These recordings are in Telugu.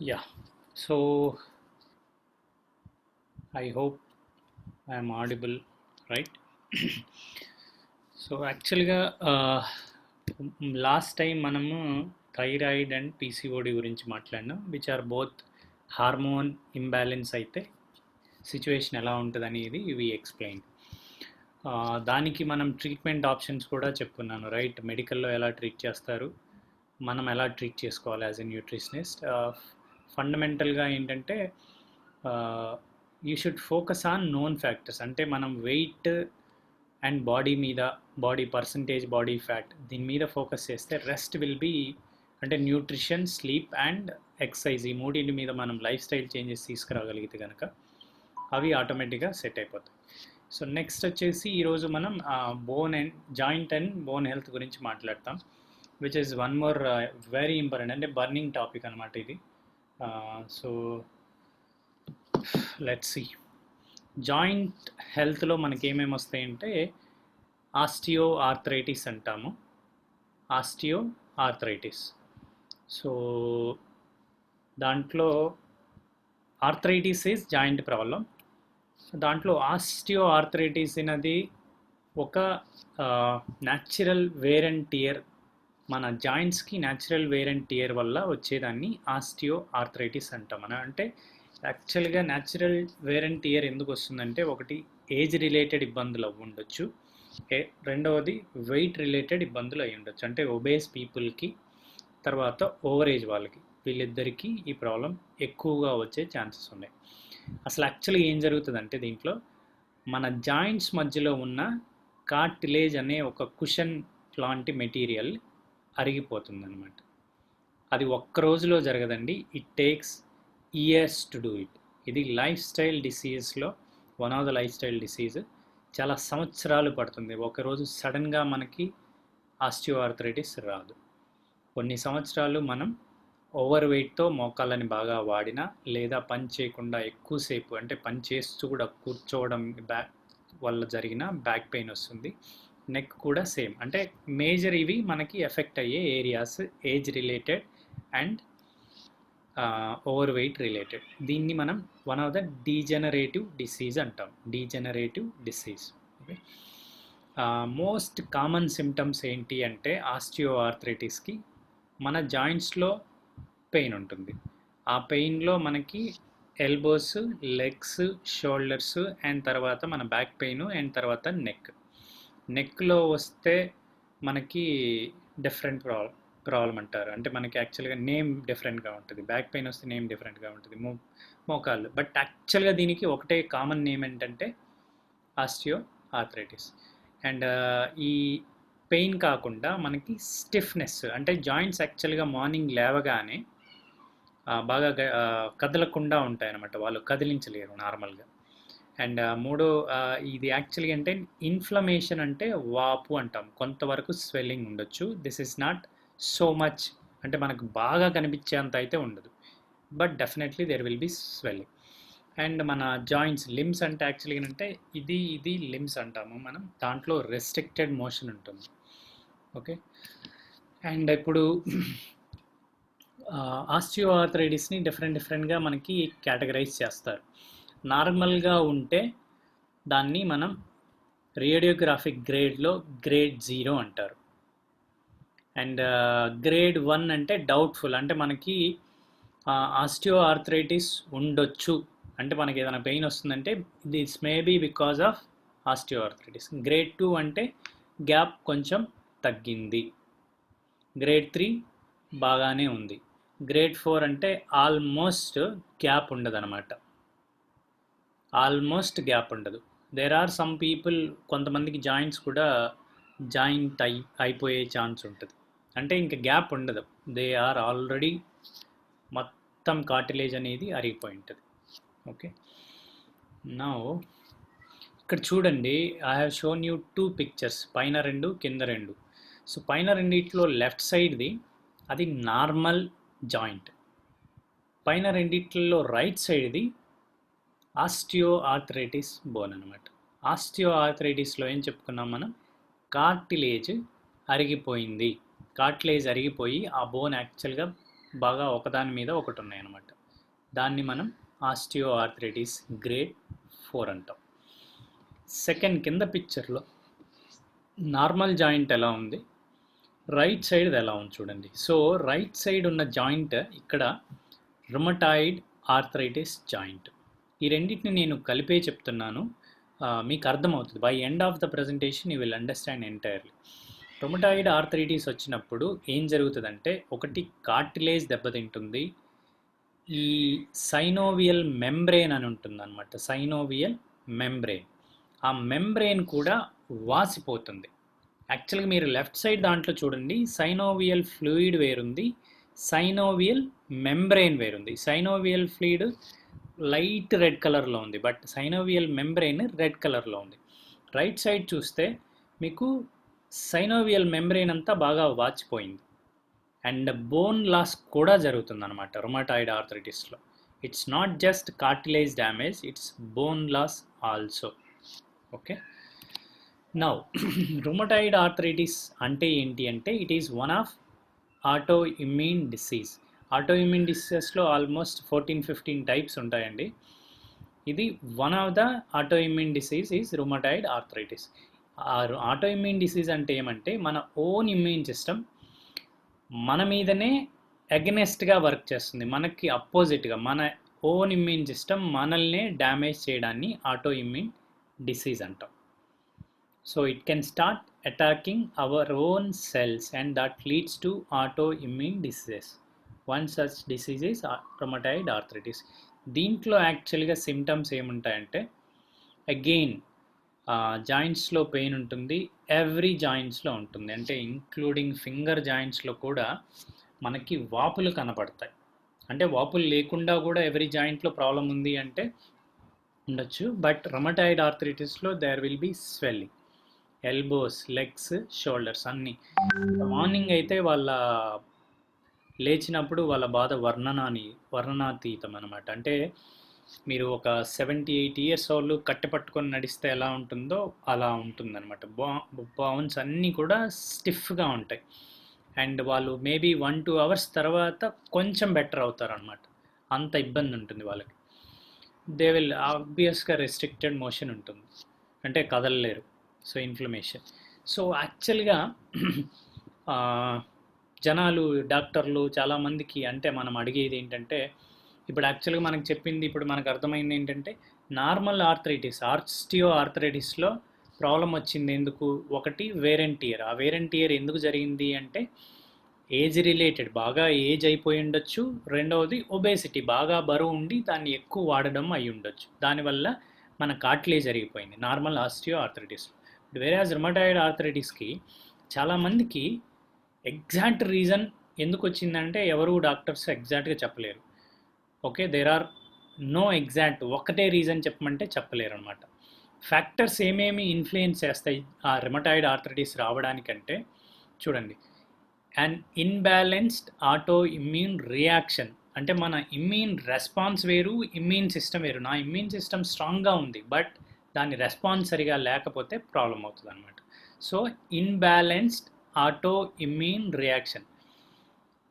Yeah, so I hope I am audible, right? So యాక్చువల్గా లాస్ట్ టైం మనము థైరాయిడ్ అండ్ పీసీఓడి గురించి మాట్లాడినాం, which are both hormone imbalance అయితే సిచ్యువేషన్ ఎలా ఉంటుంది అనేది ఇవి ఎక్స్ప్లెయిన్. దానికి మనం ట్రీట్మెంట్ ఆప్షన్స్ కూడా చెప్పుకున్నాను, రైట్? మెడికల్లో ఎలా ట్రీట్ చేస్తారు, మనం ఎలా ట్రీట్ చేసుకోవాలి యాజ్ ఎ న్యూట్రిషనిస్ట్. ఫండమెంటల్గా ఏంటంటే you should focus on known factors. అంటే మనం వెయిట్ అండ్ బాడీ మీద, బాడీ పర్సంటేజ్, బాడీ ఫ్యాట్, దీని మీద ఫోకస్ చేస్తే రెస్ట్ విల్ బీ, అంటే న్యూట్రిషన్, స్లీప్ అండ్ ఎక్సర్సైజ్, ఈ మూడింటి మీద మనం లైఫ్ స్టైల్ చేంజెస్ తీసుకురాగలిగితే కనుక అవి ఆటోమేటిక్గా సెట్ అయిపోతాయి. సో నెక్స్ట్ వచ్చేసి ఈరోజు మనం bone and joint and bone health గురించి మాట్లాడతాం, which is one more very important, అంటే బర్నింగ్ టాపిక్ అనమాట ఇది. So let's see. జాయింట్ హెల్త్లో మనకి ఏమేమి వస్తాయంటే ఆస్టియో ఆర్థరైటిస్ అంటాము. ఆస్టియో ఆర్థరైటిస్, సో దాంట్లో ఆర్థరైటిస్ ఈజ్ జాయింట్ ప్రాబ్లం. దాంట్లో ఆస్టియో ఆర్థరైటిస్ అనేది ఒక న్యాచురల్ వేర్ అండ్ టియర్, మన జాయింట్స్కి న్యాచురల్ వేర్ అండ్ టియర్ వల్ల వచ్చేదాన్ని ఆస్టియో ఆర్థరైటిస్ అంటాం. అంటే యాక్చువల్గా న్యాచురల్ వేర్ అండ్ టియర్ ఎందుకు వస్తుందంటే, ఒకటి ఏజ్ రిలేటెడ్ ఇబ్బందులు అవి ఉండొచ్చు, రెండవది వెయిట్ రిలేటెడ్ ఇబ్బందులు అయి ఉండొచ్చు. అంటే ఒబేస్ పీపుల్కి, తర్వాత ఓవర్ ఏజ్ వాళ్ళకి, వీళ్ళిద్దరికీ ఈ ప్రాబ్లం ఎక్కువగా వచ్చే ఛాన్సెస్ ఉన్నాయి. అసలు యాక్చువల్గా ఏం జరుగుతుందంటే, దీంట్లో మన జాయింట్స్ మధ్యలో ఉన్న కార్టిలేజ్ అనే ఒక కుషన్ లాంటి మెటీరియల్ అరిగిపోతుంది అనమాట. అది ఒక్క రోజులో జరగదండి, it takes years to do it. ఇది లైఫ్ స్టైల్ డిసీజ్లో one of the life style disease. చాలా సంవత్సరాలు పడుతుంది. ఒకరోజు సడన్గా మనకి ఆస్టియో ఆర్థరైటిస్ రాదు. కొన్ని సంవత్సరాలు మనం ఓవర్ వెయిట్తో మోకాళ్ళని బాగా వాడినా, లేదా పని చేయకుండా ఎక్కువసేపు, అంటే పని చేస్తూ కూడా కూర్చోవడం బ్యాక్ వల్ల జరిగిన బ్యాక్ పెయిన్ వస్తుంది. నెక్ కూడా సేమ్. అంటే మేజర్ ఇవి మనకి ఎఫెక్ట్ అయ్యే areas, age related and over weight related. దీన్ని మనం one of the degenerative disease అంటాం. Degenerative disease. Okay, most common symptoms ఏంటి అంటే ఆస్టియో ఆర్థరైటిస్కి మన జాయింట్స్లో పెయిన్ ఉంటుంది. ఆ పెయిన్లో మనకి ఎల్బోస్, లెగ్స్, షోల్డర్స్ అండ్ తర్వాత మన బ్యాక్ పెయిన్ అండ్ తర్వాత నెక్లో వస్తే మనకి డిఫరెంట్ ప్రాబ్లం అంటారు. అంటే మనకి యాక్చువల్గా నేమ్ డిఫరెంట్గా ఉంటుంది. బ్యాక్ పెయిన్ వస్తే నేమ్ డిఫరెంట్గా ఉంటుంది, మోకాళ్ళు. బట్ యాక్చువల్గా దీనికి ఒకటే కామన్ నేమ్ ఏంటంటే ఆస్టియో ఆర్థరైటిస్. అండ్ ఈ పెయిన్ కాకుండా మనకి స్టిఫ్నెస్, అంటే జాయింట్స్ యాక్చువల్గా మార్నింగ్ లేవగానే బాగా కదలకుండా ఉంటాయన్నమాట, వాళ్ళు కదిలించలేరు నార్మల్గా. అండ్ మూడో, ఇది యాక్చువల్గా అంటే ఇన్ఫ్లమేషన్, అంటే వాపు అంటాం. కొంతవరకు స్వెల్లింగ్ ఉండొచ్చు. This is not so much, అంటే మనకు బాగా కనిపించేంత అయితే ఉండదు, but definitely there will be swelling. And మన జాయింట్స్, లిమ్స్ అంటే యాక్చువల్గా అంటే ఇది లిమ్స్ అంటాము మనం. దాంట్లో రెస్ట్రిక్టెడ్ మోషన్ ఉంటుంది. ఓకే, అండ్ ఇప్పుడు ఆస్టియో ఆర్థరైటిస్ని డిఫరెంట్గా మనకి కేటగరైజ్ చేస్తారు. నార్మల్గా ఉంటే దాన్ని మనం రేడియోగ్రాఫిక్ గ్రేడ్లో గ్రేడ్ 0 అంటారు. అండ్ గ్రేడ్ 1 అంటే డౌట్ఫుల్, అంటే మనకి ఆస్టియో ఆర్థరైటిస్ ఉండొచ్చు, అంటే మనకి ఏదైనా పెయిన్ వస్తుందంటే this may be because of osteo arthritis. Grade 2 అంటే గ్యాప్ కొంచెం తగ్గింది. గ్రేడ్ 3 బాగానే ఉంది. గ్రేడ్ 4 అంటే ఆల్మోస్ట్ గ్యాప్ ఉండదు అనమాట. ఆల్మోస్ట్ గ్యాప్ ఉండదు. దేర్ ఆర్ సమ్ పీపుల్, కొంతమందికి జాయింట్స్ కూడా జాయింట్ అయిపోయే ఛాన్స్ ఉంటుంది, అంటే ఇంకా గ్యాప్ ఉండదు, దే ఆర్ ఆల్రెడీ మొత్తం కార్టిలేజ్ అనేది అరిగిపోయి ఉంటుంది. ఓకే, నౌ ఇక్కడ చూడండి, I have shown you 2 pictures, పైన 2 కింద 2. సో పైన రెండిట్లో లెఫ్ట్ సైడ్ది అది నార్మల్ జాయింట్, పైన రెండిట్లో రైట్ సైడ్ది ఆస్టియో ఆర్థరైటిస్ బోన్ అనమాట. ఆస్టియో ఆర్థరైటిస్లో ఏం చెప్పుకున్నాం మనం, కార్టిలేజ్ అరిగిపోయింది. కార్టిలేజ్ అరిగిపోయి ఆ బోన్ యాక్చువల్గా బాగా ఒకదాని మీద ఒకటి ఉన్నాయన్నమాట. దాన్ని మనం ఆస్టియో ఆర్థరైటిస్ గ్రేడ్ 4 అంటాం. సెకండ్ కింద పిక్చర్లో నార్మల్ జాయింట్ ఎలా ఉంది, రైట్ సైడ్ ఎలా ఉంది చూడండి. సో రైట్ సైడ్ ఉన్న జాయింట్ ఇక్కడ రుమటాయిడ్ ఆర్థరైటిస్ జాయింట్. ఈ రెండింటిని నేను కలిపే చెప్తున్నాను, మీకు అర్థమవుతుంది. By end of the presentation you will understand entirely. Rheumatoid arthritis వచ్చినప్పుడు ఏం జరుగుతుందంటే, ఒకటి కార్టిలేజ్ దెబ్బతింటుంది, ఈ సైనోవియల్ మెంబ్రెయిన్ అని ఉంటుంది అనమాట. సైనోవియల్ మెంబ్రెయిన్, ఆ మెంబ్రెయిన్ కూడా వాసిపోతుంది. యాక్చువల్గా మీరు లెఫ్ట్ సైడ్ దాంట్లో చూడండి, సైనోవియల్ ఫ్లూయిడ్ వేరుంది, సైనోవియల్ మెంబ్రెయిన్ వేరుంది. సైనోవియల్ ఫ్లూయిడ్ లైట్ రెడ్ కలర్లో ఉంది, బట్ సైనోవియల్ మెంబ్రెయిన్ రెడ్ కలర్లో ఉంది. రైట్ సైడ్ చూస్తే మీకు సైనోవియల్ మెంబ్రెయిన్ అంతా బాగా వాచిపోయింది, అండ్ బోన్ లాస్ కూడా జరుగుతుంది అనమాట రుమటాయిడ్ ఆర్థరైటిస్లో. It's not just cartilage damage, it's bone loss also. Okay, now rheumatoid arthritis అంటే ఏంటి అంటే, it is one of auto immune disease. Auto immune డిసీజెస్లో ఆల్మోస్ట్ 14-15 టైప్స్ ఉంటాయండి. ఇది one of the auto immune disease is rheumatoid arthritis. Auto immune disease అంటే ఏమంటే, మన ఓన్ ఇమ్యూన్ సిస్టమ్ మన మీదనే అగెనెస్ట్గా వర్క్ చేస్తుంది, మనకి అపోజిట్గా మన ఓన్ ఇమ్యూన్ సిస్టమ్ మనల్నే డ్యామేజ్ చేయడాన్ని ఆటో ఇమ్యూన్ డిసీజ్ అంటాం. So it can start attacking our own cells and that leads to auto immune diseases. One such disease is rheumatoid arthritis. దీంట్లో యాక్చువల్గా సిమ్టమ్స్ ఏముంటాయంటే, అగెయిన్ జాయింట్స్లో పెయిన్ ఉంటుంది, ఎవ్రీ జాయింట్స్లో ఉంటుంది, అంటే ఇంక్లూడింగ్ ఫింగర్ జాయింట్స్లో కూడా మనకి వాపులు కనపడతాయి. అంటే వాపులు లేకుండా కూడా ఎవ్రీ జాయింట్లో ప్రాబ్లం ఉంది అంటే ఉండొచ్చు, బట్ రుమటాయిడ్ ఆర్థరైటిస్లో there will be swelling, elbows, legs, shoulders అన్నీ. మార్నింగ్ అయితే వాళ్ళ లేచినప్పుడు వాళ్ళ బాధ వర్ణనాతీతం అనమాట. అంటే మీరు ఒక 78 ఇయర్స్ వాళ్ళు కట్టెపట్టుకొని నడిస్తే ఎలా ఉంటుందో అలా ఉంటుందన్నమాట. బోన్స్ అన్నీ కూడా స్టిఫ్గా ఉంటాయి, అండ్ వాళ్ళు మేబీ 1-2 అవర్స్ తర్వాత కొంచెం బెటర్ అవుతారనమాట. అంత ఇబ్బంది ఉంటుంది వాళ్ళకి. దే విల్ ఆబ్వియస్గా రెస్ట్రిక్టెడ్ మోషన్ ఉంటుంది, అంటే కదలలేరు. So inflammation. సో యాక్చువల్గా జనాలు, డాక్టర్లు చాలామందికి అంటే మనం అడిగేది ఏంటంటే, ఇప్పుడు యాక్చువల్గా మనకు చెప్పింది, ఇప్పుడు మనకు అర్థమైంది ఏంటంటే, నార్మల్ ఆర్థరైటిస్, ఆస్టియో ఆర్థరైటిస్లో ప్రాబ్లం వచ్చింది ఎందుకు? ఒకటి వేర్ అండ్ టియర్. ఆ వేర్ అండ్ టియర్ ఎందుకు జరిగింది అంటే ఏజ్ రిలేటెడ్, బాగా ఏజ్ అయిపోయి ఉండొచ్చు. రెండవది ఒబేసిటీ, బాగా బరువు ఉండి దాన్ని ఎక్కువ వాడడం అయి ఉండొచ్చు. దానివల్ల మన కార్టిలేజ్ జరిగిపోయింది నార్మల్ ఆస్టియో ఆర్థరైటిస్. వేరేజ్ రుమటాయిడ్ ఆర్థరైటిస్కి చాలామందికి ఎగ్జాక్ట్ రీజన్ ఎందుకు వచ్చిందంటే ఎవరు డాక్టర్స్ ఎగ్జాక్ట్గా చెప్పలేరు. Okay, there are no exact ఒక్కటే రీజన్ చెప్పమంటే చెప్పలేరు అనమాట. ఫ్యాక్టర్స్ ఏమేమి ఇన్ఫ్లుయెన్స్ చేస్తాయి ఆ రుమటాయిడ్ ఆర్థరైటిస్ రావడానికంటే, చూడండి, and imbalanced auto immune reaction, అంటే మన ఇమ్యూన్ రెస్పాన్స్ వేరు, ఇమ్యూన్ సిస్టమ్ వేరు. నా ఇమ్యూన్ సిస్టమ్ స్ట్రాంగ్గా ఉంది, బట్ దాని రెస్పాన్స్ సరిగా లేకపోతే ప్రాబ్లం అవుతుంది అనమాట. So imbalanced auto immune reaction,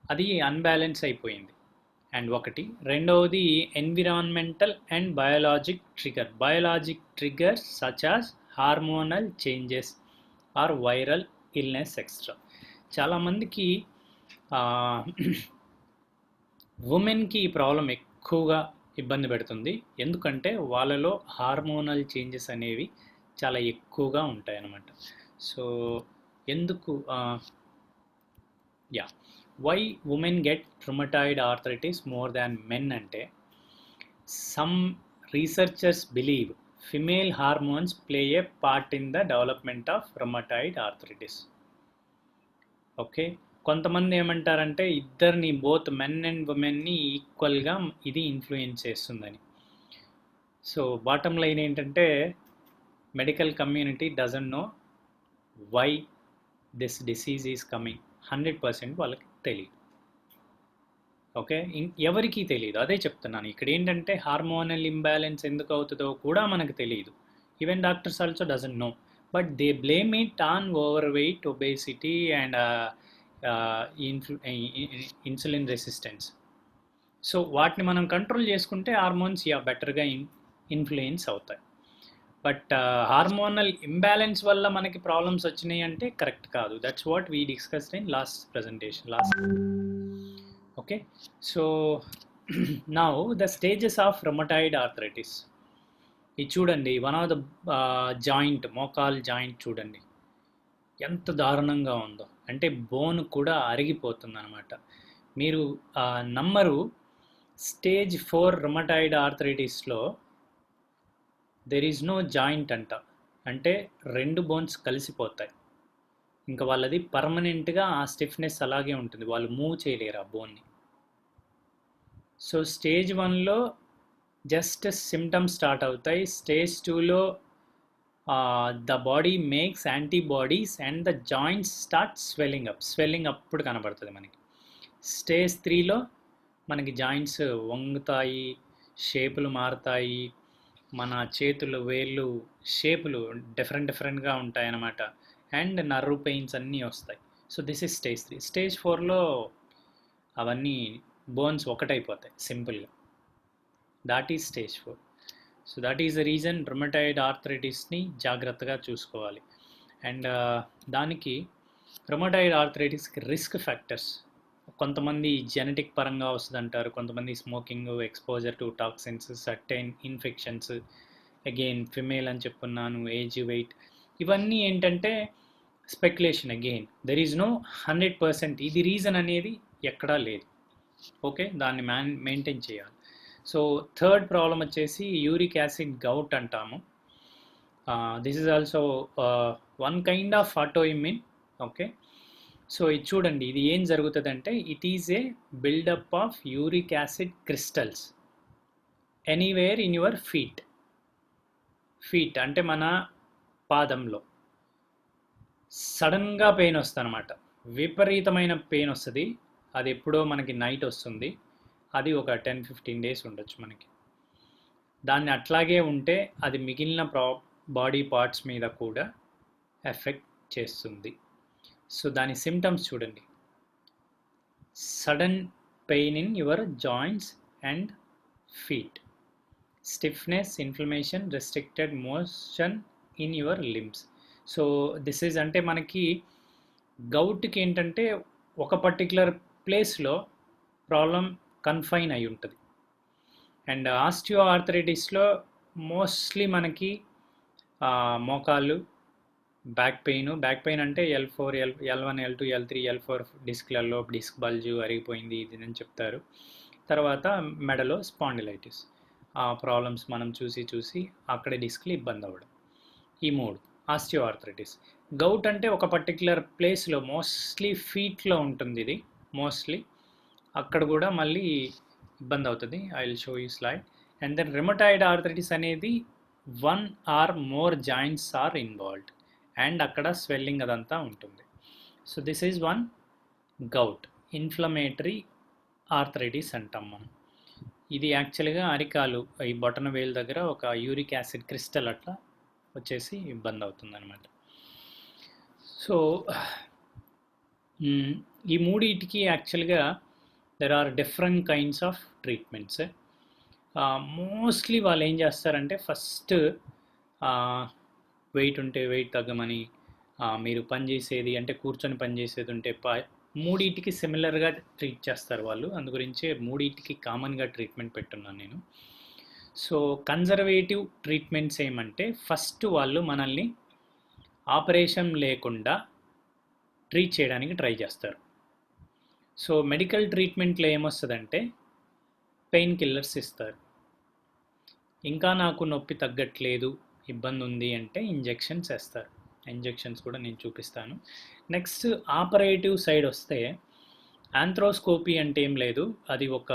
అది అన్బ్యాలెన్స్ అయిపోయింది. అండ్ ఒకటి. రెండవది environmental and biologic trigger. Biologic triggers such as hormonal changes or viral illness extra. చాలామందికి ఉమెన్కి ఈ ప్రాబ్లం ఎక్కువగా ఇబ్బంది పెడుతుంది, ఎందుకంటే వాళ్ళలో హార్మోనల్ చేంజెస్ అనేవి చాలా ఎక్కువగా ఉంటాయి అన్నమాట. సో ఎందుకు why women get rheumatoid arthritis more than men అంటే, some researchers believe female hormones play a part in the development of rheumatoid arthritis. Okay, కొంతమంది ఏమంటారంటే ఇద్దరిని, బోత్ మెన్ అండ్ ఉమెన్ని ఈక్వల్గా ఇది ఇన్ఫ్లుయెన్స్ చేస్తుందని. సో బాటమ్ లైన్ ఏంటంటే, medical community doesn't know why this disease is coming. 100% వాళ్ళకి తెలియదు. ఓకే, ఎవరికి తెలియదు, అదే చెప్తున్నాను. ఇక్కడ ఏంటంటే హార్మోనల్ ఇంబ్యాలెన్స్ ఎందుకు అవుతుందో కూడా మనకు తెలియదు. Even doctors also doesn't know, but they blame it on over weight, obesity and insulin resistance. So వాటిని మనం కంట్రోల్ చేసుకుంటే హార్మోన్స్ బెటర్గా ఇన్ఫ్లుయెన్స్ అవుతాయి. బట్ హార్మోనల్ ఇంబ్యాలెన్స్ వల్ల మనకి ప్రాబ్లమ్స్ వచ్చినాయి అంటే కరెక్ట్ కాదు. That's what we discussed in last presentation. Okay, so now the stages of rheumatoid arthritis. ఇది చూడండి, వన్ ఆఫ్ ద జాయింట్, మోకాల్ జాయింట్ చూడండి ఎంత దారుణంగా ఉందో, అంటే బోన్ కూడా అరిగిపోతుంది అనమాట. మీరు నమ్మరు, స్టేజ్ 4 రొమటాయిడ్ ఆర్థరైటిస్లో దెర్ ఈజ్ నో జాయింట్ అంట. అంటే 2 బోన్స్ కలిసిపోతాయి, ఇంకా వాళ్ళది పర్మనెంట్గా ఆ స్టిఫ్నెస్ అలాగే ఉంటుంది, వాళ్ళు మూవ్ చేయలేరు ఆ బోన్ని. సో స్టేజ్ 1లో జస్ట్ సిమ్టమ్స్ స్టార్ట్ అవుతాయి. స్టేజ్ 2లో the body makes antibodies and the joints start swelling అప్పుడు కనబడుతుంది మనకి. స్టేజ్ 3లో మనకి జాయింట్స్ వంగుతాయి, షేపులు మారుతాయి, మన చేతులు వేళ్ళు షేపులు డిఫరెంట్గా ఉంటాయి అన్నమాట, అండ్ నర్వ్ పెయిన్స్ అన్నీ వస్తాయి. So this is stage 3. Stage 4లో అవన్నీ బోన్స్ ఒకటైపోతాయి సింపుల్గా. That is stage 4. So that is the reason rheumatoid ఆర్థరైటిస్ని జాగ్రత్తగా చూసుకోవాలి. అండ్ దానికి రొమటాయిడ్ ఆర్థరైటిస్కి రిస్క్ ఫ్యాక్టర్స్, కొంతమంది జెనెటిక్ పరంగా వస్తుంది అంటారు, కొంతమంది smoking, exposure to toxins, certain infections, again female అని చెప్పున్నాను, ఏజ్, వెయిట్, ఇవన్నీ ఏంటంటే speculation. Again there is no 100% ఇది రీజన్ అనేది ఎక్కడా లేదు. ఓకే, దాన్ని మెయింటైన్ చేయాలి. సో థర్డ్ ప్రాబ్లం వచ్చేసి యూరిక్ యాసిడ్ గౌట్ అంటాము. This is also one kind of autoimmune. Okay, so ఇది చూడండి, ఇది ఏం జరుగుతుందంటే it is a buildup of uric acid crystals anywhere in your feet అంటే మన పాదంలో సడన్గా పెయిన్ వస్తుంది అనమాట, విపరీతమైన పెయిన్ వస్తుంది. అది ఎప్పుడో మనకి నైట్ వస్తుంది, అది ఒక 10-15 డేస్ ఉండొచ్చు మనకి. దాన్ని అట్లాగే ఉంటే అది మిగిలిన బాడీ పార్ట్స్ మీద కూడా ఎఫెక్ట్ చేస్తుంది. సో దాని సిమ్టమ్స్ చూడండి, sudden pain in your joints and feet, stiffness, inflammation, restricted motion in your limbs. So this is అంటే మనకి గౌట్కి ఏంటంటే ఒక పర్టికులర్ ప్లేస్లో ప్రాబ్లం కన్ఫైన్ అయి ఉంటుంది. అండ్ ఆస్టియో ఆర్థరైటిస్లో మోస్ట్లీ మనకి మోకాళ్ళు, బ్యాక్ పెయిన్ అంటే L4, L1, L2, L3, L4 డిస్క్లలో disc bulge అరిగిపోయింది ఇది అని చెప్తారు. తర్వాత మెడలో స్పాండిలైటిస్, ఆ ప్రాబ్లమ్స్ మనం చూసి అక్కడే డిస్క్లు ఇబ్బంది అవ్వడం. ఈ 3 ఆస్టియో ఆర్థరైటిస్. గౌట్ అంటే ఒక పర్టికులర్ ప్లేస్లో, మోస్ట్లీ ఫీట్లో ఉంటుంది ఇది మోస్ట్లీ, అక్కడ కూడా మళ్ళీ ఇబ్బంది అవుతుంది. I will show you slide. And then rheumatoid arthritis అనేది 1 or more joints are involved and అక్కడ స్వెల్లింగ్ అదంతా ఉంటుంది. So this is one gout, inflammatory arthritis అంటాం మనం. ఇది యాక్చువల్గా అరికాలు, ఈ బొటన వేలు దగ్గర ఒక యూరిక్ యాసిడ్ క్రిస్టల్ అట్లా వచ్చేసి ఇబ్బంది అవుతుంది అనమాట. సో ఈ మూడింటికి యాక్చువల్గా there are different kinds of treatments. Mostly వాళ్ళు ఏం చేస్తారంటే ఫస్ట్ వెయిట్ ఉంటే వెయిట్ తగ్గమని, మీరు పనిచేసేది అంటే కూర్చొని పనిచేసేది ఉంటే మూడింటికి సిమిలర్గా ట్రీట్ చేస్తారు వాళ్ళు. అందు గురించే మూడింటికి కామన్గా ట్రీట్మెంట్ పెట్టున్నాను నేను. సో కన్జర్వేటివ్ ట్రీట్మెంట్స్ ఏమంటే ఫస్ట్ వాళ్ళు మనల్ని ఆపరేషన్ లేకుండా ట్రీట్ చేయడానికి ట్రై చేస్తారు. సో మెడికల్ ట్రీట్మెంట్లో ఏమొస్తుందంటే పెయిన్ కిల్లర్స్ ఇస్తారు. ఇంకా నాకు నొప్పి తగ్గట్లేదు, ఇబ్బంది ఉంది అంటే ఇంజెక్షన్స్ వేస్తారు. ఇంజెక్షన్స్ కూడా నేను చూపిస్తాను. నెక్స్ట్ ఆపరేటివ్ సైడ్ వస్తే ఆంథ్రోస్కోపీ అంటే ఏం లేదు, అది ఒక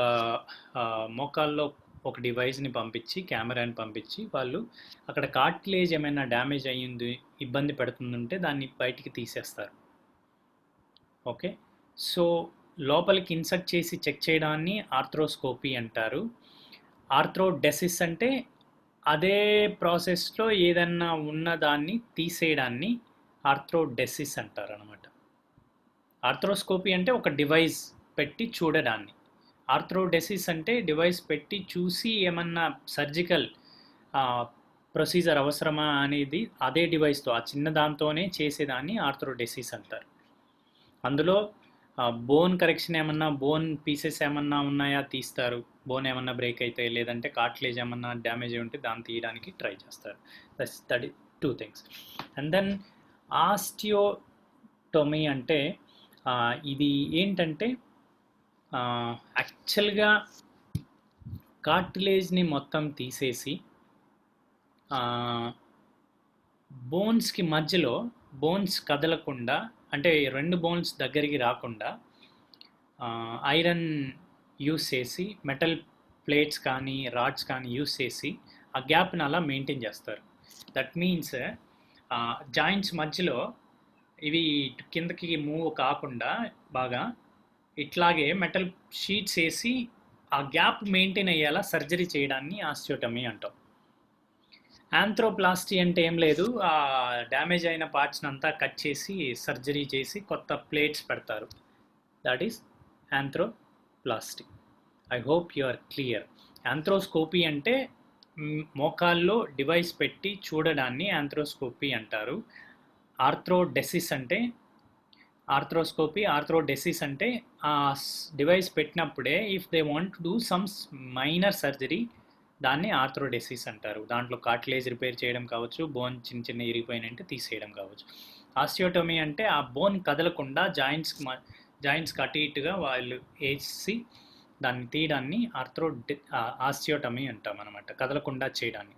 మోకాల్లో ఒక డివైస్ని పంపించి, కెమెరాని పంపించి, వాళ్ళు అక్కడ కార్టిలేజ్ ఏమైనా డ్యామేజ్ అయ్యింది, ఇబ్బంది పెడుతుందంటే దాన్ని బయటికి తీసేస్తారు. ఓకే, సో లోపలికి ఇన్సర్ట్ చేసి చెక్ చేయడాన్ని ఆర్థ్రోస్కోపీ అంటారు. ఆర్థ్రోడెసిస్ అంటే అదే ప్రాసెస్లో ఏదన్నా ఉన్నదాన్ని తీసేయడాన్ని ఆర్థ్రోడెసిస్ అంటారు అనమాట. ఆర్థ్రోస్కోపీ అంటే ఒక డివైస్ పెట్టి చూడడాన్ని. ఆర్థ్రోడెసిస్ అంటే డివైస్ పెట్టి చూసి ఏమన్నా సర్జికల్ ప్రొసీజర్ అవసరమా అనేది అదే డివైస్తో, ఆ చిన్న దాంతోనే చేసేదాన్ని ఆర్థ్రోడెసిస్ అంటారు. అందులో బోన్ కరెక్షన్ ఏమన్నా, బోన్ పీసెస్ ఏమన్నా ఉన్నాయా తీస్తారు, బోన్ ఏమన్నా బ్రేక్ అయితే, లేదంటే కార్టిలేజ్ ఏమన్నా డ్యామేజ్ అయి ఉంటే దాన్ని తీయడానికి ట్రై చేస్తారు. That 2 things. అండ్ దెన్ ఆస్టియోటోమీ అంటే ఇది ఏంటంటే యాక్చువల్గా కార్టిలేజ్ని మొత్తం తీసేసి బోన్స్కి మధ్యలో బోన్స్ కదలకుండా, అంటే 2 బోన్స్ దగ్గరికి రాకుండా ఐరన్ యూస్ చేసి, మెటల్ ప్లేట్స్ కానీ రాడ్స్ కానీ యూస్ చేసి ఆ గ్యాప్ని అలా మెయింటైన్ చేస్తారు. దట్ మీన్స్ జాయింట్స్ మధ్యలో ఇవి కిందకి మూవ్ కాకుండా బాగా ఇట్లాగే మెటల్ షీట్స్ వేసి ఆ గ్యాప్ మెయింటైన్ అయ్యేలా సర్జరీ చేయడాన్ని ఆస్టియోటమీ అంటాం. ఆంథ్రోప్లాస్టీ అంటే ఏం లేదు, ఆ డ్యామేజ్ అయిన పార్ట్స్ని అంతా కట్ చేసి సర్జరీ చేసి కొత్త ప్లేట్స్ పెడతారు. That is arthroplasty. I hope you are clear. Arthroscopy అంటే మోకాల్లో డివైస్ పెట్టి చూడడాన్ని ఆంథ్రోస్కోపీ అంటారు. ఆర్థ్రోడెసిస్ అంటే ఆర్థ్రోడెసిస్ అంటే ఆ డివైస్ పెట్టినప్పుడే if they want to do some minor surgery, దాన్ని ఆర్థ్రోడెసిస్ అంటారు. దాంట్లో కార్టిలేజ్ రిపేర్ చేయడం కావచ్చు, బోన్ చిన్న ఇరిగిపోయినంటే తీసేయడం కావచ్చు. ఆస్టియోటోమీ అంటే ఆ బోన్ కదలకుండా జాయింట్స్కి అటు ఇటుగా వాళ్ళు వేసి దాన్ని తీయడాన్ని ఆస్టియోటమీ అంటాం అనమాట, కదలకుండా చేయడాన్ని.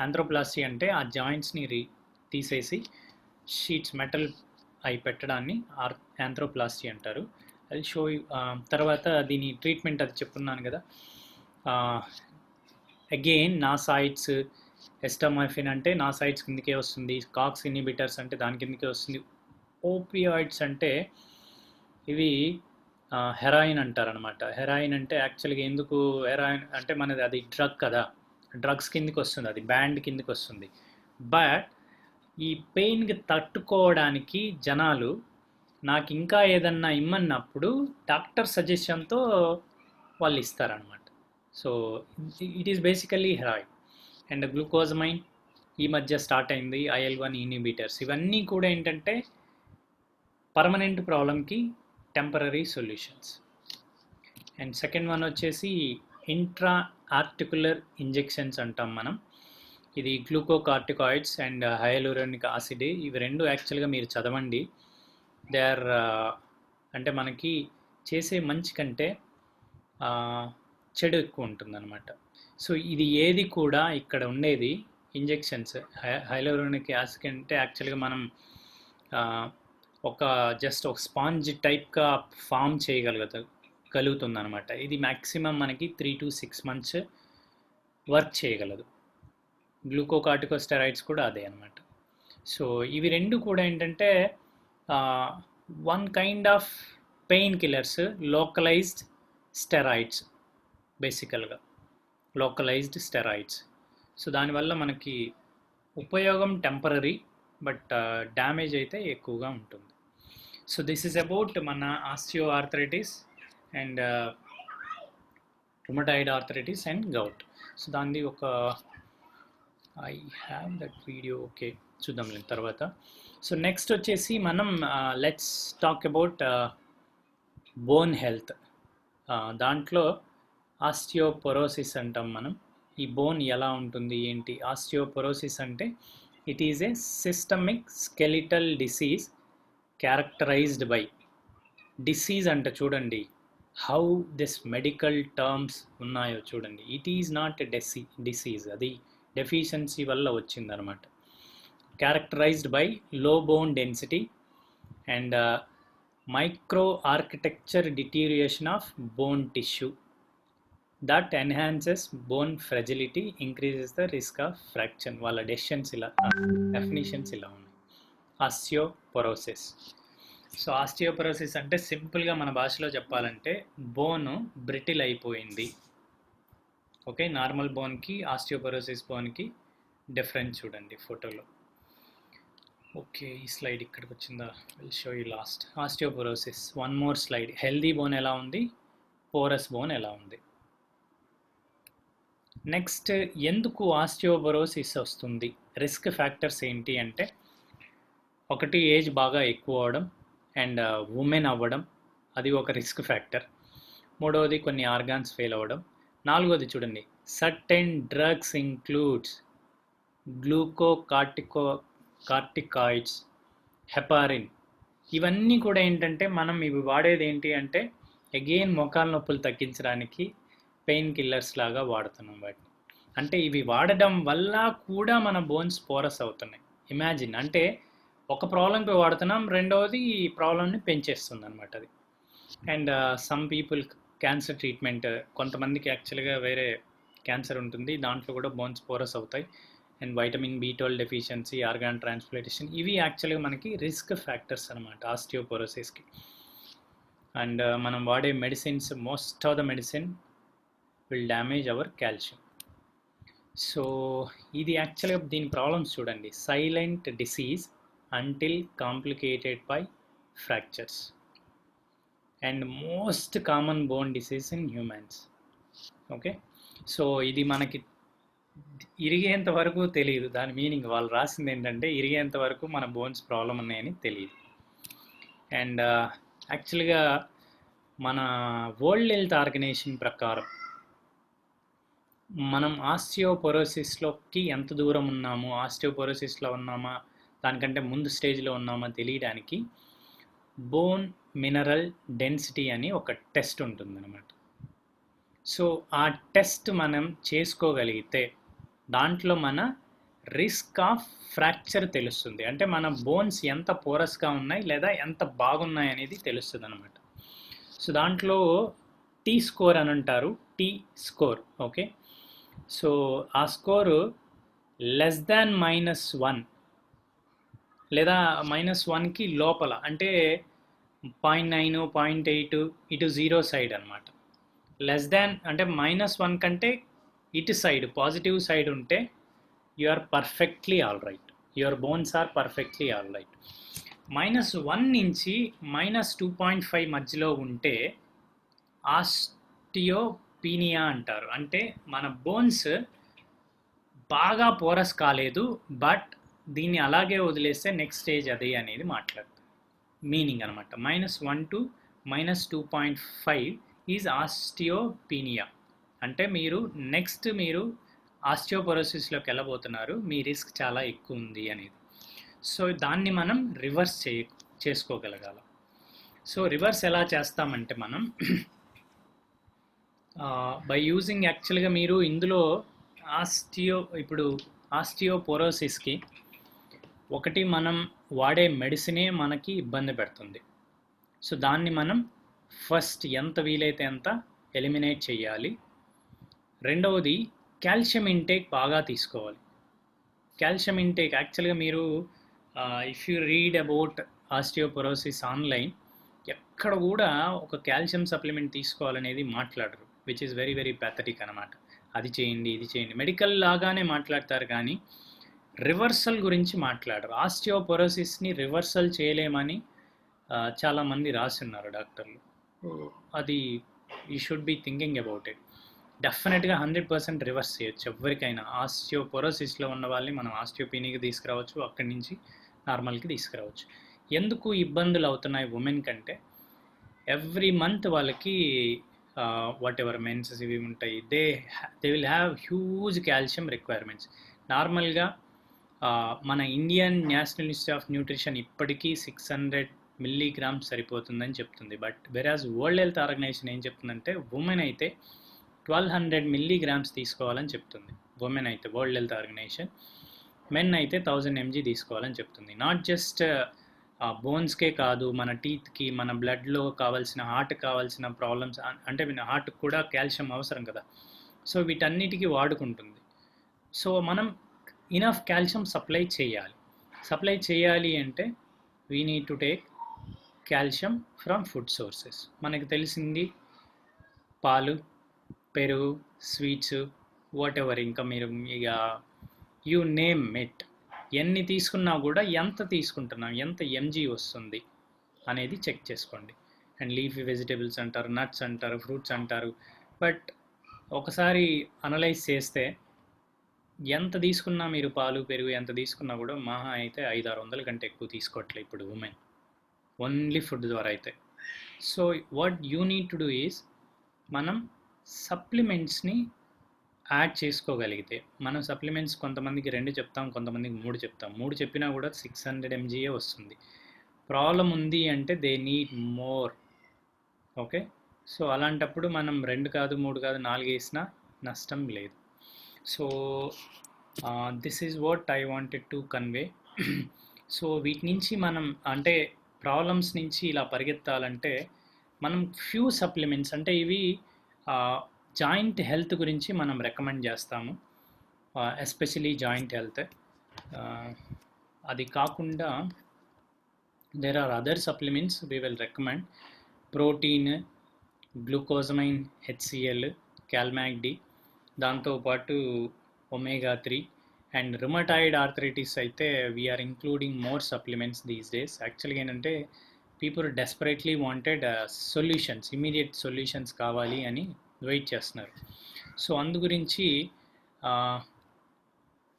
ఆంథ్రోప్లాస్టీ అంటే ఆ జాయింట్స్ని తీసేసి షీట్స్ మెటల్ అవి పెట్టడాన్ని ఆంథ్రోప్లాస్టీ అంటారు. అది షో. తర్వాత దీని ట్రీట్మెంట్ అది చెప్పున్నాను కదా. అగైన్ నాసాయిడ్స్, ఎస్టమార్ఫిన్ అంటే నాసాయిడ్స్ కిందకే వస్తుంది, కాక్స్ ఇన్హిబిటర్స్ అంటే దాని కిందకే వస్తుంది, ఓపియాయిడ్స్ అంటే ఇవి హెరాయిన్ అంటారనమాట. హెరాయిన్ అంటే యాక్చువల్గా ఎందుకు హెరాయిన్ అంటే మనది అది డ్రగ్ కదా, డ్రగ్స్ కిందకి వస్తుంది, అది బ్యాండ్ కిందకి వస్తుంది. బట్ ఈ పెయిన్కి తట్టుకోవడానికి జనాలు నాకు ఇంకా ఏదన్నా ఇమ్మన్నప్పుడు డాక్టర్ సజెషన్తో వాళ్ళు ఇస్తారనమాట. So it is basically heroin. And glucosamine ఈ మధ్య స్టార్ట్ అయింది, IL-1 ఇన్హిబిటర్స్. ఇవన్నీ కూడా ఏంటంటే పర్మనెంట్ ప్రాబ్లంకి temporary solutions. And second one వచ్చేసి ఇంట్రా ఆర్టికులర్ ఇంజెక్షన్స్ అంటాం మనం. ఇది గ్లూకోకార్టికాయిడ్స్ అండ్ హైలూరోనిక్ యాసిడ్. ఇవి రెండు యాక్చువల్గా మీరు చదవండి. దే ఆర్ అంటే మనకి చేసే మంచి కంటే చెడు ఎక్కువ ఉంటుందన్నమాట. సో ఇది ఏది కూడా ఇక్కడ ఉండేది ఇంజెక్షన్స్. హైలూరోనిక్ యాసిడ్ అంటే యాక్చువల్గా మనం ఒక స్పాంజ్ టైప్గా ఫామ్ కలుగుతుంది అనమాట. ఇది మ్యాక్సిమం మనకి 3 to 6 months వర్క్ చేయగలదు. గ్లూకోకార్టికోస్టెరాయిడ్స్ కూడా అదే అనమాట. సో ఇవి రెండు కూడా ఏంటంటే one kind of pain killers, localised steroids, బేసికల్గా లోకలైజ్డ్ స్టెరాయిడ్స్. సో దానివల్ల మనకి ఉపయోగం టెంపరీ, బట్ డ్యామేజ్ అయితే ఎక్కువగా ఉంటుంది. సో దిస్ ఈజ్ అబౌట్ మన osteoarthritis and rheumatoid arthritis and gout. So దాన్ని ఒక I have that video, okay చూద్దాం తర్వాత. సో నెక్స్ట్ వచ్చేసి మనం let's talk about bone health. దాంట్లో ఆస్టియోపొరోసిస్ అంటాం మనం. ఈ బోన్ ఎలా ఉంటుంది ఏంటి? ఆస్టియోపొరోసిస్ అంటే it is A systemic skeletal disease characterised by disease అంటే చూడండి హౌ దిస్ మెడికల్ టర్మ్స్ ఉన్నాయో చూడండి. It is not a disease, అది డెఫిషియన్సీ వల్ల వచ్చిందనమాట. క్యారెక్టరైజ్డ్ బై లో bone density and micro architecture deterioration of bone tissue that enhances bone fragility, increases the risk of fracture. వాళ్ళ డెఫిషియన్స్ ఇలా ఉన్నాయి. ఆస్టియోపొరోసిస్. సో ఆస్టియోపొరోసిస్ అంటే సింపుల్గా మన భాషలో చెప్పాలంటే బోను బ్రిటిల్ అయిపోయింది. ఓకే, నార్మల్ బోన్కి ఆస్టియోపొరోసిస్ బోన్కి డిఫరెన్స్ చూడండి ఫోటోలో. ఓకే, ఈ స్లైడ్ ఇక్కడికి వచ్చిందా? Will show you last. Osteoporosis, one more slide. Healthy bone ఎలా ఉంది, పోరస్ బోన్ ఎలా ఉంది. నెక్స్ట్, ఎందుకు ఆస్టియోపోరోసిస్ వస్తుంది, రిస్క్ ఫ్యాక్టర్స్ ఏంటి అంటే, ఒకటి ఏజ్ బాగా ఎక్కువ అవడం అండ్ ఉమెన్ అవ్వడం, అది ఒక రిస్క్ ఫ్యాక్టర్. మూడవది కొన్ని ఆర్గాన్స్ ఫెయిల్ అవ్వడం. నాలుగవది చూడండి, certain drugs includes corticoids, heparin. ఇవన్నీ కూడా ఏంటంటే మనం ఇవి వాడేది ఏంటి అంటే అగైన్ మోకాలు నొప్పులు తగ్గించడానికి పెయిన్ కిల్లర్స్ లాగా వాడుతున్నాం వాటిని. అంటే ఇవి వాడడం వల్ల కూడా మన బోన్స్ పోరస్ అవుతున్నాయి. ఇమాజిన్, అంటే ఒక ప్రాబ్లంకి వాడుతున్నాం, రెండవది ఈ ప్రాబ్లమ్ని పెంచేస్తుంది అనమాట అది. And some people cancer treatment, కొంతమందికి యాక్చువల్గా వేరే క్యాన్సర్ ఉంటుంది, దాంట్లో కూడా బోన్స్ పోరస్ అవుతాయి. And vitamin B12 deficiency, organ transplantation, ఇవి యాక్చువల్గా మనకి రిస్క్ ఫ్యాక్టర్స్ అనమాట ఆస్టియోపోరోసిస్కి. అండ్ మనం వాడే medicines, most of the medicine will damage our calcium. So ఇది యాక్చువల్గా దీని ప్రాబ్లమ్స్ చూడండి, silent disease until complicated by fractures and most common bone disease in humans. Okay, so ఇది మనకి ఇరిగేంత వరకు తెలియదు దాని మీనింగ్. వాళ్ళు రాసింది ఏంటంటే ఇరిగేంత వరకు మన బోన్స్ ప్రాబ్లం ఉన్నాయని తెలియదు. అండ్ యాక్చువల్గా మన వరల్డ్ హెల్త్ ఆర్గనైజేషన్ ప్రకారం మనం ఆస్టియోపోరోసిస్లోకి ఎంత దూరం ఉన్నాము, ఆస్టియోపోరోసిస్లో ఉన్నామా, దానికంటే ముందు స్టేజ్లో ఉన్నామా తెలియడానికి బోన్ మినరల్ డెన్సిటీ అని ఒక టెస్ట్ ఉంటుందన్నమాట. సో ఆ టెస్ట్ మనం చేసుకోగలిగితే దాంట్లో మన రిస్క్ ఆఫ్ ఫ్రాక్చర్ తెలుస్తుంది. అంటే మన బోన్స్ ఎంత పోరస్గా ఉన్నాయి లేదా ఎంత బాగున్నాయి అనేది తెలుస్తుంది అనమాట. సో దాంట్లో టీ స్కోర్ అని అంటారు, టీ స్కోర్. ఓకే, సో ఆ స్కోరు -1 లేదా -1కి లోపల, అంటే 0.9, 0.8 ఇటు 0 సైడ్ అనమాట. అంటే -1 కంటే ఇటు సైడ్ పాజిటివ్ సైడ్ ఉంటే you are perfectly all right, your bones are perfectly all right. -1 నుంచి -2.5 మధ్యలో ఉంటే ఆస్టియోపీనియా అంటారు. అంటే మన బోన్స్ బాగా పోరస్ కాలేదు, బట్ దీన్ని అలాగే వదిలేస్తే నెక్స్ట్ స్టేజ్ అదే అనేది మాట్లాడుతుంది మీనింగ్ అనమాట. -1 to -2.5 ఈజ్ ఆస్టియోపీనియా. అంటే మీరు ఆస్టియోపోరోసిస్లోకి వెళ్ళబోతున్నారు, మీ రిస్క్ చాలా ఎక్కువ ఉంది అనేది. సో దాన్ని మనం రివర్స్ చేసుకోగలగాలి. సో రివర్స్ ఎలా చేస్తామంటే మనం బై యూజింగ్, యాక్చువల్గా మీరు ఇందులో ఇప్పుడు ఆస్టియోపోరోసిస్కి ఒకటి మనం వాడే మెడిసినే మనకి ఇబ్బంది పెడుతుంది. సో దాన్ని మనం ఫస్ట్ ఎంత వీలైతే అంత ఎలిమినేట్ చేయాలి. రెండవది కాల్షియం ఇంటేక్ బాగా తీసుకోవాలి. కాల్షియం ఇంటేక్ యాక్చువల్గా మీరు if you read about osteoporosis online, ఎక్కడ కూడా ఒక కాల్షియం సప్లిమెంట్ తీసుకోవాలనేది మాట్లాడరు, which is very very pathetic అనమాట. అది చేయండి, ఇది చేయండి, మెడికల్ లాగానే మాట్లాడతారు కానీ రివర్సల్ గురించి మాట్లాడరు. ఆస్టియోపోరోసిస్ని రివర్సల్ చేయలేమని చాలామంది రాస్తున్నారు డాక్టర్లు. అది you should be thinking about it. డెఫినెట్గా 100% రివర్స్ చేయొచ్చు ఎవరికైనా. ఆస్టియోపోరోసిస్లో ఉన్న వాళ్ళని మనం ఆస్టియోపీనీకి తీసుకురావచ్చు, అక్కడి నుంచి నార్మల్కి తీసుకురావచ్చు. ఎందుకు ఇబ్బందులు అవుతున్నాయి ఉమెన్ కంటే, ఎవ్రీ మంత్ వాళ్ళకి వాట్ ఎవర్ మెన్సెస్ ఇవి ఉంటాయి, they will have huge calcium requirements. నార్మల్గా మన Indian national institute of nutrition ఇప్పటికీ 600 మిల్లీగ్రామ్స్ సరిపోతుందని చెప్తుంది. బట్ వెరాజ్ వరల్డ్ హెల్త్ ఆర్గనైజేషన్ ఏం చెప్తుందంటే ఉమెన్ అయితే 1200 మిల్లీగ్రామ్స్ తీసుకోవాలని చెప్తుంది. ఉమెన్ అయితే వరల్డ్ హెల్త్ ఆర్గనైజేషన్, మెన్ అయితే 1000 mg తీసుకోవాలని చెప్తుంది. నాట్ జస్ట్ బోన్స్కే కాదు, మన టీత్కి, మన బ్లడ్లో కావాల్సిన, హార్ట్కి కావాల్సిన ప్రాబ్లమ్స్, అంటే హార్ట్కి కూడా కాల్షియం అవసరం కదా. సో వీటన్నిటికీ వాడుకుంటుంది. సో మనం ఇనఫ్ కాల్షియం సప్లై చేయాలి అంటే we need to take calcium from food sources. మనకి తెలిసింది పాలు, పెరుగు, స్వీట్స్, వాట్ ఎవర్, ఇంకా మీరు ఇక యూ నేమ్ ఇట్, ఎన్ని తీసుకున్నా కూడా ఎంత తీసుకుంటున్నాం, ఎంత ఎంజీ వస్తుంది అనేది చెక్ చేసుకోండి. అండ్ లీఫీ వెజిటేబుల్స్ అంటారు, నట్స్ అంటారు, ఫ్రూట్స్ అంటారు. బట్ ఒకసారి అనలైజ్ చేస్తే ఎంత తీసుకున్నా, మీరు పాలు పెరుగు ఎంత తీసుకున్నా కూడా మహా అయితే 500-600 కంటే ఎక్కువ తీసుకోవట్లేదు ఇప్పుడు ఉమెన్, ఓన్లీ ఫుడ్ ద్వారా అయితే. So what you need to do is, మనం సప్లిమెంట్స్ని యాడ్ చేసుకోగలిగితే, మనం సప్లిమెంట్స్ కొంతమందికి 2 చెప్తాం, కొంతమందికి 3 చెప్తాం. 3 చెప్పినా కూడా 600 mgఏ వస్తుంది. ప్రాబ్లం ఉంది అంటే they need more. Okay, so అలాంటప్పుడు మనం 2 కాదు, 3 కాదు, 4 వేసినా నష్టం లేదు. So this is what I wanted to convey. So వీటి నుంచి మనం అంటే ప్రాబ్లమ్స్ నుంచి ఇలా పరిగెత్తాలంటే మనం ఫ్యూ సప్లిమెంట్స్, అంటే ఇవి జాయింట్ హెల్త్ గురించి మనం రికమెండ్ చేస్తాము, ఎస్పెషలీ జాయింట్ హెల్త్. అది కాకుండా there are other supplements we will recommend. Protein, glucosamine HCL, క్యాల్మాక్డి, దాంతోపాటు omega-3. అండ్ రుమటాయిడ్ ఆర్థరైటిస్ అయితే we're including more supplements these days. యాక్చువల్గా ఏంటంటే people desperately wanted solutions, immediate solutions కావాలి అని వెయిట్ చేస్తున్నారు. సో అందు గురించి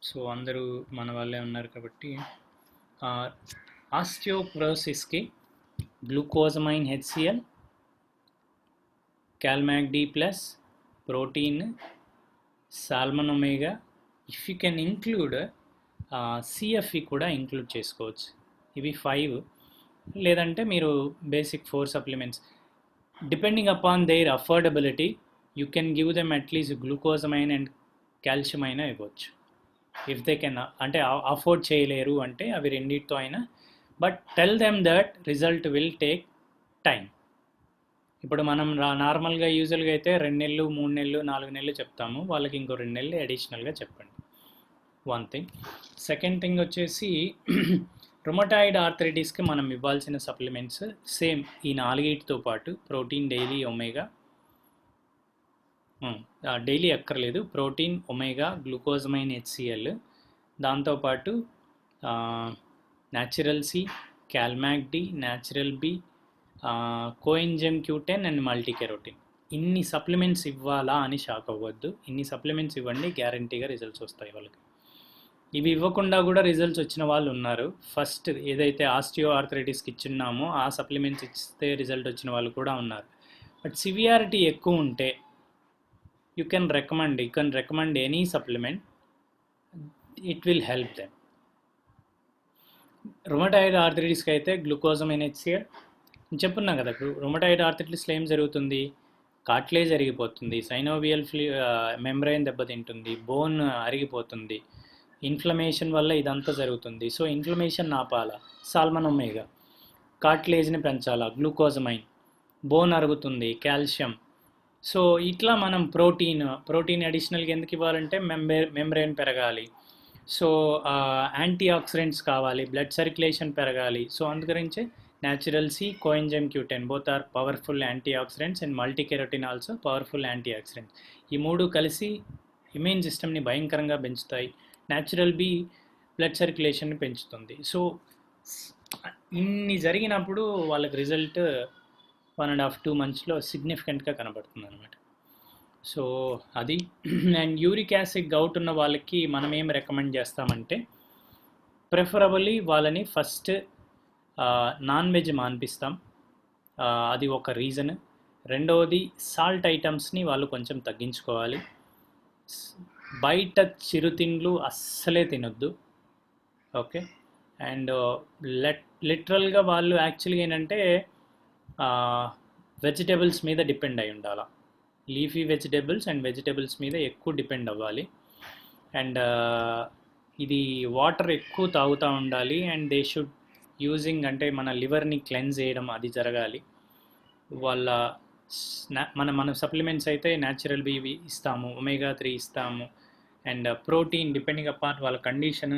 సో అందరూ మన వాళ్ళే ఉన్నారు కాబట్టి ఆస్టియోపోరోసిస్కి గ్లూకోజమైన్ హెచ్సిఎల్, క్యాల్మాక్డి plus, protein, salmon omega, if you can include CFE కూడా ఇంక్లూడ్ చేసుకోవచ్చు. ఇవి 5, లేదంటే మీరు basic 4 supplements depending upon their affordability you can give them atleast glucosamine and calcium అయినా ఇవ్వచ్చు ఇఫ్ దే కెన్. అంటే అఫోర్డ్ చేయలేరు అంటే అవి రెండింటితో అయినా, but tell them that result will take time. ఇప్పుడు మనం నార్మల్గా యూజువల్గా అయితే 2 నెలలు, 3 నెలలు, 4 నెలలు చెప్తాము, వాళ్ళకి ఇంకో 2 నెలలు అడిషనల్గా చెప్పండి. One thing. సెకండ్ థింగ్ వచ్చేసి రుమటాయిడ్ ఆర్థరైటిస్కి మనం ఇవ్వాల్సిన సప్లిమెంట్స్ సేమ్ ఈ 4తో పాటు ప్రోటీన్ డైలీ, ఒమేగా డైలీ అక్కర్లేదు, ప్రోటీన్, ఒమేగా, గ్లూకోజమైన్ హెచ్సిఎల్, దాంతోపాటు న్యాచురల్ సి, క్యాల్మాక్డి, natural B, coenzyme Q10 and multicarotene. ఇన్ని సప్లిమెంట్స్ ఇవ్వాలా అని షాక్ అవ్వద్దు. ఇన్ని సప్లిమెంట్స్ ఇవ్వండి, గ్యారంటీగా రిజల్ట్స్ వస్తాయి వాళ్ళకి. ఇవి ఇవ్వకుండా కూడా రిజల్ట్స్ వచ్చిన వాళ్ళు ఉన్నారు. ఫస్ట్ ఏదైతే ఆస్టియో ఆర్థరైటిస్కి ఇచ్చున్నామో ఆ సప్లిమెంట్స్ ఇస్తే రిజల్ట్ వచ్చిన వాళ్ళు కూడా ఉన్నారు. బట్ సివియారిటీ ఎక్కువ ఉంటే you can recommend any supplement, it will help them. Rheumatoid ఆర్థరైటిస్కి అయితే గ్లూకోజమైన్ హెచ్సిఎల్ చెప్పున్నా కదా. ఇప్పుడు రుమటాయిడ్ ఆర్థరైటిస్లో ఏం జరుగుతుంది, కార్టిలేజ్ అరిగిపోతుంది, సైనోవియల్ మెంబ్రెయిన్ దెబ్బతింటుంది, బోన్ అరిగిపోతుంది, ఇన్ఫ్లమేషన్ వల్ల ఇదంతా జరుగుతుంది. సో ఇన్ఫ్లమేషన్ ఆపాలా, సాల్మన్ ఒమేగా, కార్టిలేజ్ని పెంచాలా, గ్లూకోజమైన్, బోన్ అరుగుతుంది, కాల్షియం. సో ఇట్లా మనం ప్రోటీన్ అడిషనల్గా ఎందుకు ఇవ్వాలంటే మెంబ్రెయిన్ పెరగాలి, సో యాంటీ ఆక్సిడెంట్స్ కావాలి, బ్లడ్ సర్క్యులేషన్ పెరగాలి. సో అందుగురించే natural C, coenzyme Q10 both are powerful anti oxidants and multicarotene also powerful anti oxidants. ఈ 3 కలిసి ఇమ్యూన్ సిస్టమ్ని భయంకరంగా పెంచుతాయి. న్యాచురల్ బి బ్లడ్ సర్క్యులేషన్ని పెంచుతుంది. సో ఇన్ని జరిగినప్పుడు వాళ్ళకి రిజల్ట్ 1.5-2 monthsలో సిగ్నిఫికెంట్గా కనబడుతుంది అనమాట. సో అది. అండ్ యూరిక్ యాసిడ్ గౌట్ ఉన్న వాళ్ళకి మనం ఏం రికమెండ్ చేస్తామంటే ప్రిఫరబుల్లీ వాళ్ళని ఫస్ట్ నాన్ వెజ్ మాన్పిస్తాం, అది ఒక రీజన్. రెండవది సాల్ట్ ఐటమ్స్ని వాళ్ళు కొంచెం తగ్గించుకోవాలి. బయట చిరుతిండ్లు అస్సలే తినొద్దు. ఓకే. అండ్ లిటరల్గా వాళ్ళు యాక్చువల్గా ఏంటంటే వెజిటేబుల్స్ మీద డిపెండ్ అయి ఉండాలి. లీఫీ వెజిటేబుల్స్ అండ్ వెజిటేబుల్స్ మీద ఎక్కువ డిపెండ్ అవ్వాలి. అండ్ ఇది వాటర్ ఎక్కువ తాగుతూ ఉండాలి. అండ్ దే షుడ్ యూజింగ్ అంటే మన లివర్ని క్లెన్స్ చేయడం అది జరగాలి. వాళ్ళ మన సప్లిమెంట్స్ అయితే న్యాచురల్ బి ఇస్తాము, omega-3 ఇస్తాము. అండ్ ప్రోటీన్ డిపెండింగ్ అపాన్ వాళ్ళ కండిషన్,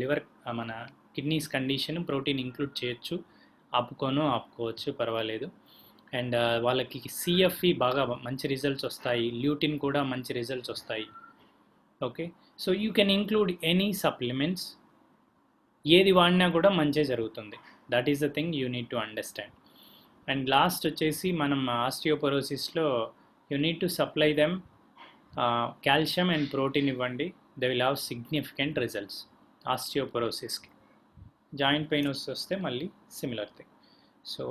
లివర్ మన కిడ్నీస్ కండిషన్ ప్రోటీన్ ఇంక్లూడ్ చేయొచ్చు, ఆపుకోవచ్చు, పర్వాలేదు. అండ్ వాళ్ళకి సిఎఫ్ఈ బాగా మంచి రిజల్ట్స్ వస్తాయి, ల్యూటిన్ కూడా మంచి రిజల్ట్స్ వస్తాయి. Okay. So you can include any supplements ఏది వాడినా కూడా మంచి జరుగుతుంది. That is the thing you need to understand. And last వచ్చేసి మనం ఆస్టియోపరోసిస్లో you need to supply them calcium and protein ఇవ్వండి. They will have significant results ఆస్టియోపరోసిస్కి. జాయింట్ పెయిన్ వస్తే మళ్ళీ సిమిలర్ థింగ్. సో